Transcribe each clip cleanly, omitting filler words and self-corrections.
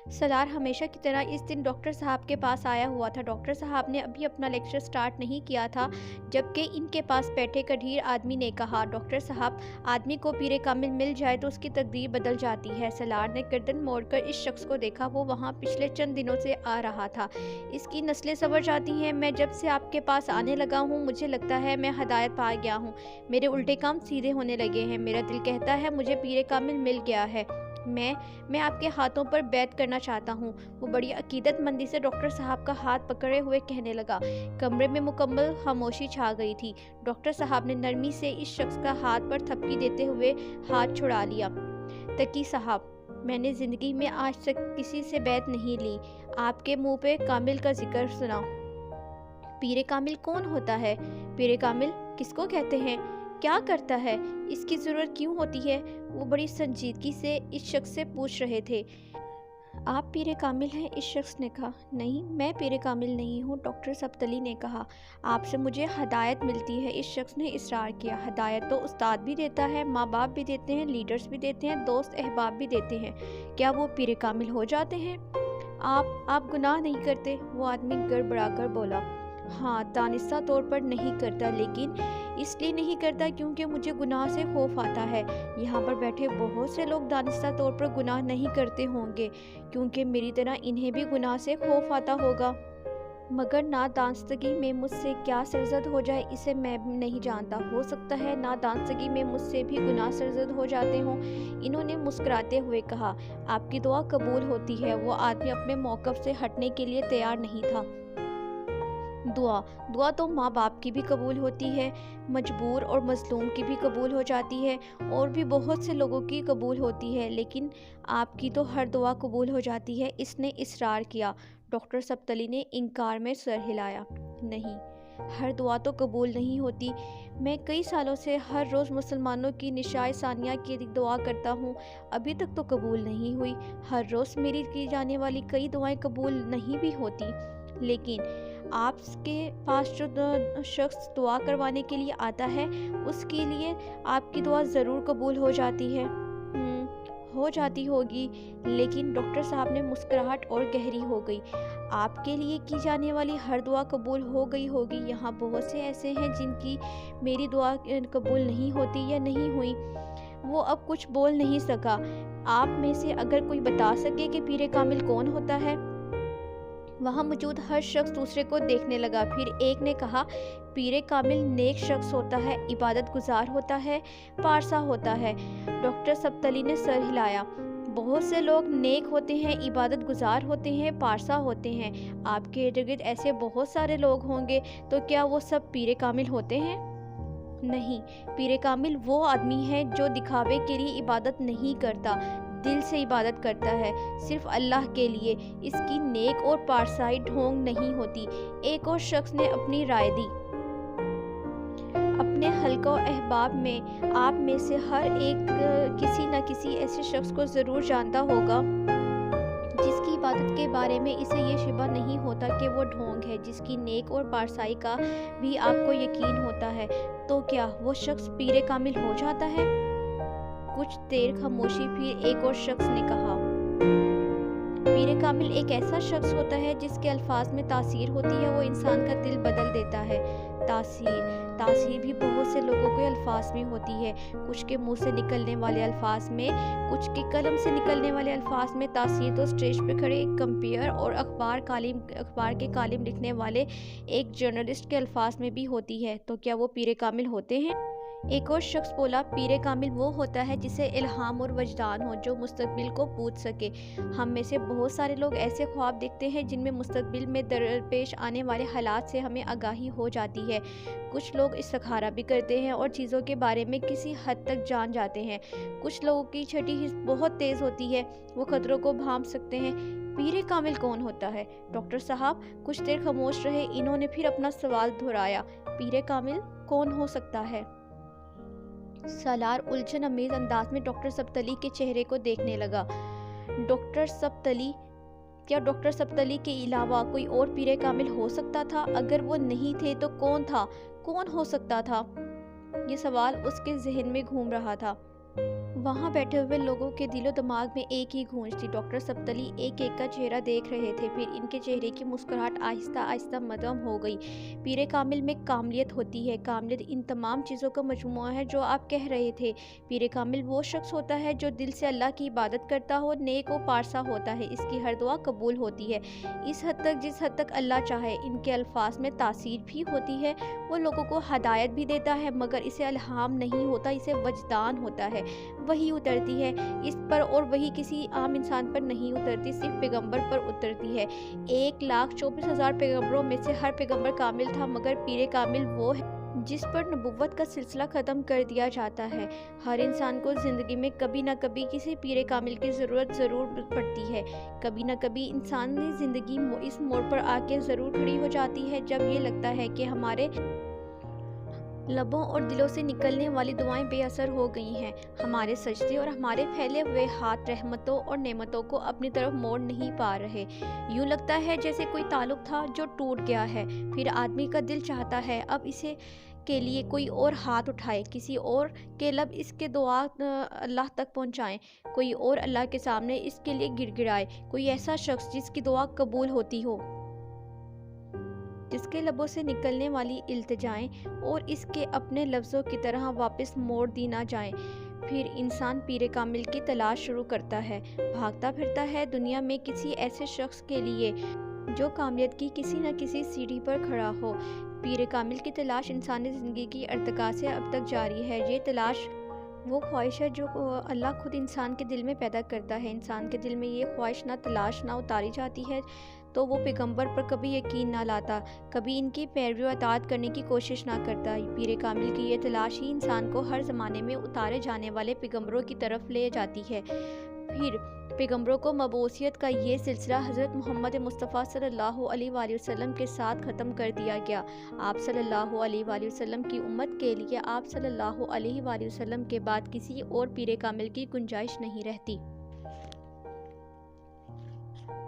सलार हमेशा की तरह इस दिन डॉक्टर साहब के पास आया हुआ था। डॉक्टर साहब ने अभी अपना लेक्चर स्टार्ट नहीं किया था, जबकि इनके पास बैठे कठीर आदमी ने कहा, डॉक्टर साहब, आदमी को पीरे कामिल मिल जाए तो उसकी तकदीर बदल जाती है। सलार ने गर्दन मोड़कर इस शख्स को देखा। वो वहाँ पिछले चंद दिनों से आ रहा था। इसकी नस्लें संवर जाती हैं। मैं जब से आपके पास आने लगा हूँ, मुझे लगता है मैं हदायत पा गया हूँ। मेरे उल्टे काम सीधे होने लगे हैं। मेरा दिल कहता है मुझे पीरे कामिल मिल गया है। मैं आपके हाथों पर बैत करना चाहता हूँ। वो बड़ी अकीदतमंदी से डॉक्टर साहब का हाथ पकड़े हुए कहने लगा। कमरे में मुकम्मल खामोशी छा गई थी। डॉक्टर साहब ने नरमी से इस शख्स का हाथ पर थपकी देते हुए हाथ छुड़ा लिया। तकी साहब, मैंने ज़िंदगी में आज तक किसी से बैत नहीं ली। आपके मुंह पे कामिल का जिक्र सुना। पीरे कामिल कौन होता है? पीरे कामिल किसको कहते हैं? क्या करता है? इसकी ज़रूरत क्यों होती है? वो बड़ी संजीदगी से इस शख्स से पूछ रहे थे। आप पीरे कामिल हैं? इस शख्स ने कहा। नहीं, मैं पीरे कामिल नहीं हूँ, डॉक्टर सब्तली ने कहा। आपसे मुझे हदायत मिलती है। इस शख्स ने इसरार किया। हदायत तो उस्ताद भी देता है, माँ बाप भी देते हैं, लीडर्स भी देते हैं, दोस्त अहबाब भी देते हैं। क्या वो पीरे कामिल हो जाते हैं? आप गुनाह नहीं करते? वो आदमी गड़बड़ा कर बोला। हाँ, दानिस्ता तौर पर नहीं करता, लेकिन इसलिए नहीं करता क्योंकि मुझे गुनाह से खौफ आता है। यहाँ पर बैठे बहुत से लोग दानिस्ता तौर पर गुनाह नहीं करते होंगे, क्योंकि मेरी तरह इन्हें भी गुनाह से खौफ आता होगा। मगर नादानस्तगी में मुझसे क्या सरजद हो जाए, इसे मैं नहीं जानता। हो सकता है नादानस्तगी में मुझसे भी गुनाह सरजद हो जाते हों। इन्होंने मुस्कुराते हुए कहा। आपकी दुआ कबूल होती है। वो आदमी अपने मौक़िफ़ से हटने के लिए तैयार नहीं था। दुआ तो माँ बाप की भी कबूल होती है, मजबूर और मज़लूम की भी कबूल हो जाती है, और भी बहुत से लोगों की कबूल होती है, लेकिन आपकी तो हर दुआ कबूल हो जाती है। इसने इसरार किया। डॉक्टर सब्तली ने इनकार में सर हिलाया। नहीं, हर दुआ तो कबूल नहीं होती। मैं कई सालों से हर रोज़ मुसलमानों की निशाए सानिया की दुआ करता हूँ, अभी तक तो कबूल नहीं हुई। हर रोज़ मेरी की जाने वाली कई दुआएं कबूल नहीं भी होती, लेकिन आपके पास जो शख्स दुआ करवाने के लिए आता है, उसके लिए आपकी दुआ ज़रूर कबूल हो जाती है। हो जाती होगी, लेकिन डॉक्टर साहब ने मुस्कुराहट और गहरी हो गई। आपके लिए की जाने वाली हर दुआ कबूल हो गई होगी। यहाँ बहुत से ऐसे हैं जिनकी मेरी दुआ कबूल नहीं होती या नहीं हुई। वो अब कुछ बोल नहीं सका। आप में से अगर कोई बता सके कि पीरे कामिल कौन होता है? वहाँ मौजूद हर शख्स दूसरे को देखने लगा। फिर एक ने कहा, पीरे कामिल नेक शख्स होता है, इबादत गुजार होता है, पारसा होता है। डॉक्टर सब्तली ने सर हिलाया। बहुत से लोग नेक होते हैं, इबादत गुजार होते हैं, पारसा होते हैं। आपके इर्द गिर्द ऐसे बहुत सारे लोग होंगे, तो क्या वो सब पीरे कामिल होते हैं? नहीं, पीरे कामिल वो आदमी है जो दिखावे के लिए इबादत नहीं करता, दिल से इबादत करता है, सिर्फ अल्लाह के लिए। इसकी नेक और पारसाई ढोंग नहीं होती। एक और शख्स ने अपनी राय दी। अपने हल्का अहबाब में आप में से हर एक किसी न किसी ऐसे शख्स को ज़रूर जानता होगा जिसकी इबादत के बारे में इसे ये शिबा नहीं होता कि वो ढोंग है, जिसकी नेक और पारसाई का भी आपको यकीन होता है। तो क्या वो शख्स पीरे कामिल हो जाता है? कुछ देर खामोशी, फिर एक और शख्स ने कहा, पीरे कामिल एक ऐसा शख्स होता है जिसके अल्फाज में तासीर होती है, वो इंसान का दिल बदल देता है। तासीर भी बहुत से लोगों के अल्फाज में होती है। कुछ के मुंह से निकलने वाले अल्फाज में, कुछ के कलम से निकलने वाले अल्फाज में तासीर तो स्टेज पे खड़े एक कंपेयर और अखबार के कालिम लिखने वाले एक जर्नलिस्ट के अल्फाज में भी होती है। तो क्या वो पीरे कामिल होते हैं? एक और शख्स बोला, पीरे कामिल वो होता है जिसे इल्हाम और वजदान हो, जो मुस्तकबिल को पूछ सके। हम में से बहुत सारे लोग ऐसे ख्वाब देखते हैं जिनमें मुस्तकबिल में दरपेश आने वाले हालात से हमें आगाही हो जाती है। कुछ लोग इस्तिखारा भी करते हैं और चीज़ों के बारे में किसी हद तक जान जाते हैं। कुछ लोगों की छठी हिस्स बहुत तेज़ होती है, वो खतरों को भांप सकते हैं। पीरे कामिल कौन होता है? डॉक्टर साहब कुछ देर खामोश रहे। इन्होंने फिर अपना सवाल दोहराया, पीरे कामिल कौन हो सकता है? सलार उलझन अमेज अंदाज में डॉक्टर सब्तली के चेहरे को देखने लगा। क्या डॉक्टर सब्तली के अलावा कोई और पीरे कामिल हो सकता था? अगर वो नहीं थे तो कौन था? कौन हो सकता था? ये सवाल उसके जहन में घूम रहा था। वहाँ बैठे हुए लोगों के दिलो दिमाग में एक ही गूंज थी। डॉक्टर सब्तली एक एक का चेहरा देख रहे थे, फिर इनके चेहरे की मुस्कुराहट आहिस्ता आहिस्ता मदम हो गई। पीरे कामिल में कामलियत होती है, कामलियत इन तमाम चीज़ों का मजमुआ है जो आप कह रहे थे। पीरे कामिल वो शख्स होता है जो दिल से अल्लाह की इबादत करता हो, नेक व पारसा होता है, इसकी हर दुआ कबूल होती है। इस हद तक जिस हद तक अल्लाह चाहे। इनके अल्फाज में तासीर भी होती है, वो लोगों को हदायत भी देता है, मगर इसे अल्हाम नहीं होता, इसे वजदान होता है। वही उतरती है इस पर और वही किसी आम इंसान पर नहीं उतरती, सिर्फ पैगंबर पर उतरती है। 1,24,000 पैगंबरों में से हर पैगंबर कामिल था, मगर पीरे कामिल वो है जिस पर नबुव्वत का सिलसिला ख़त्म कर दिया जाता है। हर इंसान को ज़िंदगी में कभी ना कभी किसी पीरे कामिल की ज़रूरत ज़रूर पड़ती है। कभी ना कभी इंसानी ज़िंदगी इस मोड़ पर आके ज़रूर खड़ी हो जाती है जब ये लगता है कि हमारे लबों और दिलों से निकलने वाली दुआएं बेअसर हो गई हैं। हमारे सजदे और हमारे फैले हुए हाथ रहमतों और नेमतों को अपनी तरफ मोड़ नहीं पा रहे। यूँ लगता है जैसे कोई ताल्लुक था जो टूट गया है। फिर आदमी का दिल चाहता है अब इसे के लिए कोई और हाथ उठाए, किसी और के लब इसके दुआ अल्लाह तक पहुँचाएँ, कोई और अल्लाह के सामने इसके लिए गिड़गिड़ाए, कोई ऐसा शख्स जिसकी दुआ कबूल होती हो, जिसके लबों से निकलने वाली इल्तिजाएं और इसके अपने लफ्ज़ों की तरह वापस मोड़ दी ना जाएं। फिर इंसान पीरे कामिल की तलाश शुरू करता है, भागता फिरता है दुनिया में किसी ऐसे शख्स के लिए जो कामिलियत की किसी न किसी सीढ़ी पर खड़ा हो। पीरे कामिल की तलाश इंसानी ज़िंदगी की अर्तका से अब तक जारी है। ये तलाश वो ख्वाहिश है जो अल्लाह खुद इंसान के दिल में पैदा करता है। इंसान के दिल में ये ख्वाहिश ना तलाश ना उतारी जाती है तो वो पैगंबर पर कभी यकीन ना लाता, कभी इनकी पैरवी व अताअत करने की कोशिश ना करता। पीरे कामिल की ये तलाश ही इंसान को हर ज़माने में उतारे जाने वाले पैगंबरों की तरफ ले जाती है। फिर पैगंबरों को मबूसियत का ये सिलसिला हज़रत मोहम्मद मुस्तफ़ा सल्लल्लाहु अलैहि वसल्लम के साथ ख़त्म कर दिया गया। आप सल्लल्लाहु अलैहि वसल्लम की उम्मत के लिए आप सल्लल्लाहु अलैहि वसल्लम के बाद किसी और पीरे कामिल की गुंजाइश नहीं रहती।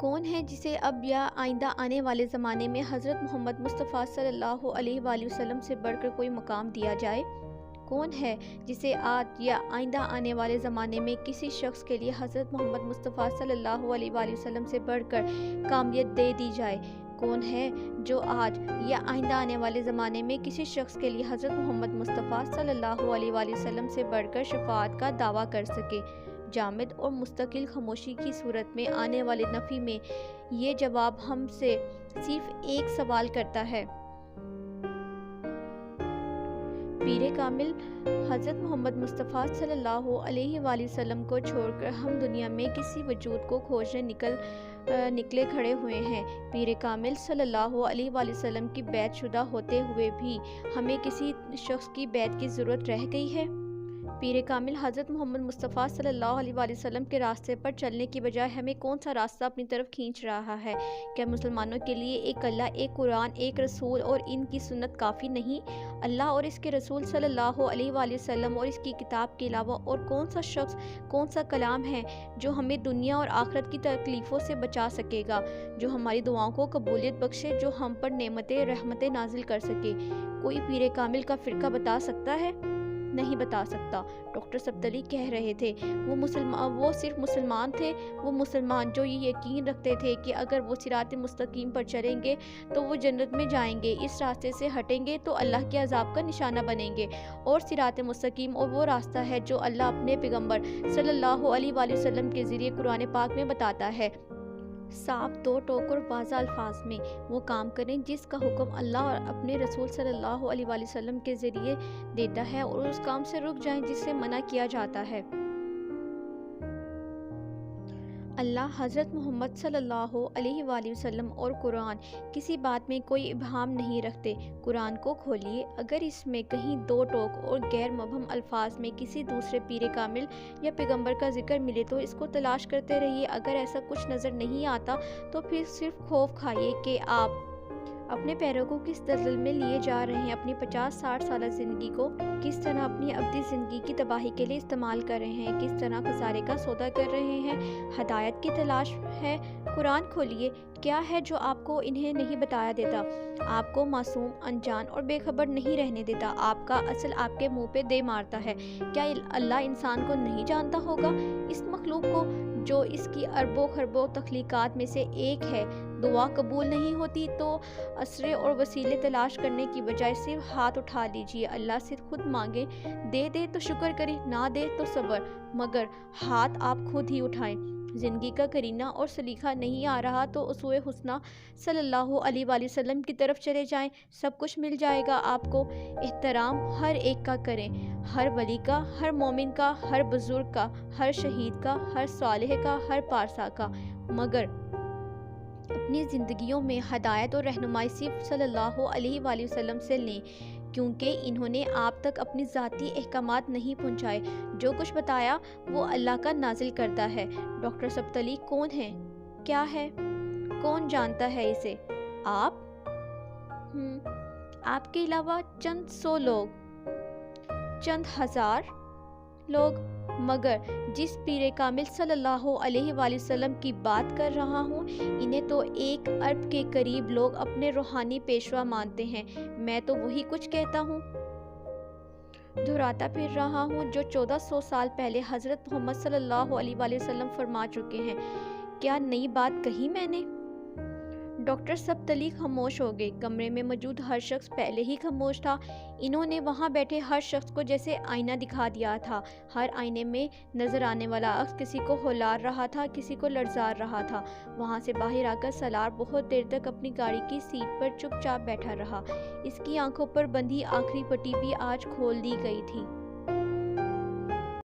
कौन है जिसे अब या आइंदा आने वाले ज़माने में हज़रत मोहम्मद मुस्तफ़ा सल्लल्लाहु अलैहि वसल्लम से बढ़कर कोई मकाम दिया जाए? कौन है जिसे आज या आइंदा आने वाले ज़माने में किसी शख्स के लिए हज़रत मोहम्मद मुस्तफ़ा सल्लल्लाहु अलैहि वसल्लम से बढ़कर कामलियत दे दी जाए? कौन है जो आज या आइंदा आने वाले ज़माने में किसी शख्स के लिए हज़रत मोहम्मद मुस्तफ़ा सल्लल्लाहु अलैहि वसल्लम से बढ़कर शफ़ाअत का दावा कर सके? जामिद और मुस्तकिल खामोशी की सूरत में आने वाले नफ़ी में ये जवाब हमसे सिर्फ एक सवाल करता है। पीरे कामिल हज़रत मोहम्मद मुस्तफ़ा सल्लल्लाहु अलैहि वसल्लम को छोड़कर हम दुनिया में किसी वजूद को खोजने निकले खड़े हुए हैं। पीरे कामिल सल्लल्लाहु अलैहि वसल्लम की बैत शुदा होते हुए भी हमें किसी शख्स की बैत की ज़रूरत रह गई है। पीरे कामिल हज़रत मोहम्मद मुस्तफ़ा सल्लल्लाहु अलैहि वसल्लम के रास्ते पर चलने की बजाय हमें कौन सा रास्ता अपनी तरफ खींच रहा है? क्या मुसलमानों के लिए एक अल्लाह, एक कुरान, एक रसूल और इनकी सुन्नत काफ़ी नहीं? अल्लाह और इसके रसूल सल्लल्लाहु अलैहि वसल्लम और इसकी किताब के अलावा और कौन सा शख्स, कौन सा कलाम है जो हमें दुनिया और आखिरत की तकलीफ़ों से बचा सकेगा, जो हमारी दुआओं को कबूलियत बख्शे, जो हम पर नेमतें रहमतें नाजिल कर सके? कोई पीरे कामिल का फ़िरका बता सकता है? नहीं बता सकता। डॉक्टर सब्तली कह रहे थे वो सिर्फ मुसलमान थे, वो मुसलमान जो ये यकीन रखते थे कि अगर वो सिरात मुस्तकीम पर चलेंगे तो वो जन्नत में जाएंगे, इस रास्ते से हटेंगे तो अल्लाह के अजाब का निशाना बनेंगे। और सिरात मुस्तकीम और वो रास्ता है जो अल्लाह अपने पैगंबर सल्लल्लाहु अलैहि वसल्लम के ज़रिए कुरान पाक में बताता है। साफ दो टोक और वाज़ा अल्फाज में वो काम करें जिसका हुक्म अल्लाह और अपने रसूल सल्लल्लाहु अलैहि वसल्लम के ज़रिए देता है, और उस काम से रुक जाएं जिससे मना किया जाता है। अल्लाह हज़रत मोहम्मद सल्लल्लाहु अलैहि वसल्लम और कुरान किसी बात में कोई इबहाम नहीं रखते। कुरान को खोलिए, अगर इसमें कहीं दो टोक और गैर मबहम अल्फाज में किसी दूसरे पीरे कामिल या पैगंबर का जिक्र मिले तो इसको तलाश करते रहिए। अगर ऐसा कुछ नज़र नहीं आता तो फिर सिर्फ खौफ खाइए कि आप اپنے پیروں کو کس دلدل میں لیے جا رہے ہیں، اپنی 50-60 سالہ زندگی کو کس طرح اپنی ابدی زندگی کی تباہی کے لیے استعمال کر رہے ہیں، کس طرح خسارے کا سودا کر رہے ہیں۔ ہدایت کی تلاش ہے، قرآن کھولیے، کیا ہے جو آپ کو انہیں نہیں بتایا دیتا، آپ کو معصوم، انجان اور بے خبر نہیں رہنے دیتا، آپ کا اصل آپ کے منہ پہ دے مارتا ہے۔ کیا اللہ انسان کو نہیں جانتا ہوگا، اس مخلوق کو جو اس کی اربوں خربوں تخلیقات میں سے ایک ہے؟ دعا قبول نہیں ہوتی تو اسرے اور وسیلے تلاش کرنے کی بجائے صرف ہاتھ اٹھا لیجئے، اللہ سے خود مانگیں، دے دے تو شکر کریں، نہ دے تو صبر، مگر ہاتھ آپ خود ہی اٹھائیں۔ زندگی کا کرینہ اور سلیقہ نہیں آ رہا تو اسوہ حسنہ صلی اللہ علیہ وآلہ وسلم کی طرف چلے جائیں، سب کچھ مل جائے گا آپ کو۔ احترام ہر ایک کا کریں، ہر ولی کا، ہر مومن کا، ہر بزرگ کا، ہر شہید کا، ہر صالح کا، ہر پارسا کا، مگر اپنی زندگیوں میں ہدایت اور رہنمائی صرف صلی اللہ علیہ وآلہ وسلم سے لیں، کیونکہ انہوں نے آپ تک اپنی ذاتی احکامات نہیں پہنچائے، جو کچھ بتایا وہ اللہ کا نازل کرتا ہے۔ ڈاکٹر سبتلی کون ہے، کیا ہے، کون جانتا ہے اسے؟ آپ آپ کے علاوہ چند سو لوگ، چند ہزار لوگ، مگر جس پیر کامل صلی اللہ علیہ وآلہ وسلم کی بات کر رہا ہوں، انہیں تو 1 ارب کے قریب لوگ اپنے روحانی پیشوا مانتے ہیں۔ میں تو وہی کچھ کہتا ہوں، دہراتا پھر رہا ہوں جو 1400 سال پہلے حضرت محمد صلی اللہ علیہ وآلہ وسلم فرما چکے ہیں۔ کیا نئی بات کہی میں نے؟ ڈاکٹر سبتلی خاموش ہو گئے۔ کمرے میں موجود ہر شخص پہلے ہی خاموش تھا۔ انہوں نے وہاں بیٹھے ہر شخص کو جیسے آئینہ دکھا دیا تھا۔ ہر آئینے میں نظر آنے والا عکس کسی کو ہولار رہا تھا، کسی کو لرزار رہا تھا۔ وہاں سے باہر آ کر سالار بہت دیر تک اپنی گاڑی کی سیٹ پر چپ چاپ بیٹھا رہا۔ اس کی آنکھوں پر بندھی آخری پٹی بھی آج کھول دی گئی تھی۔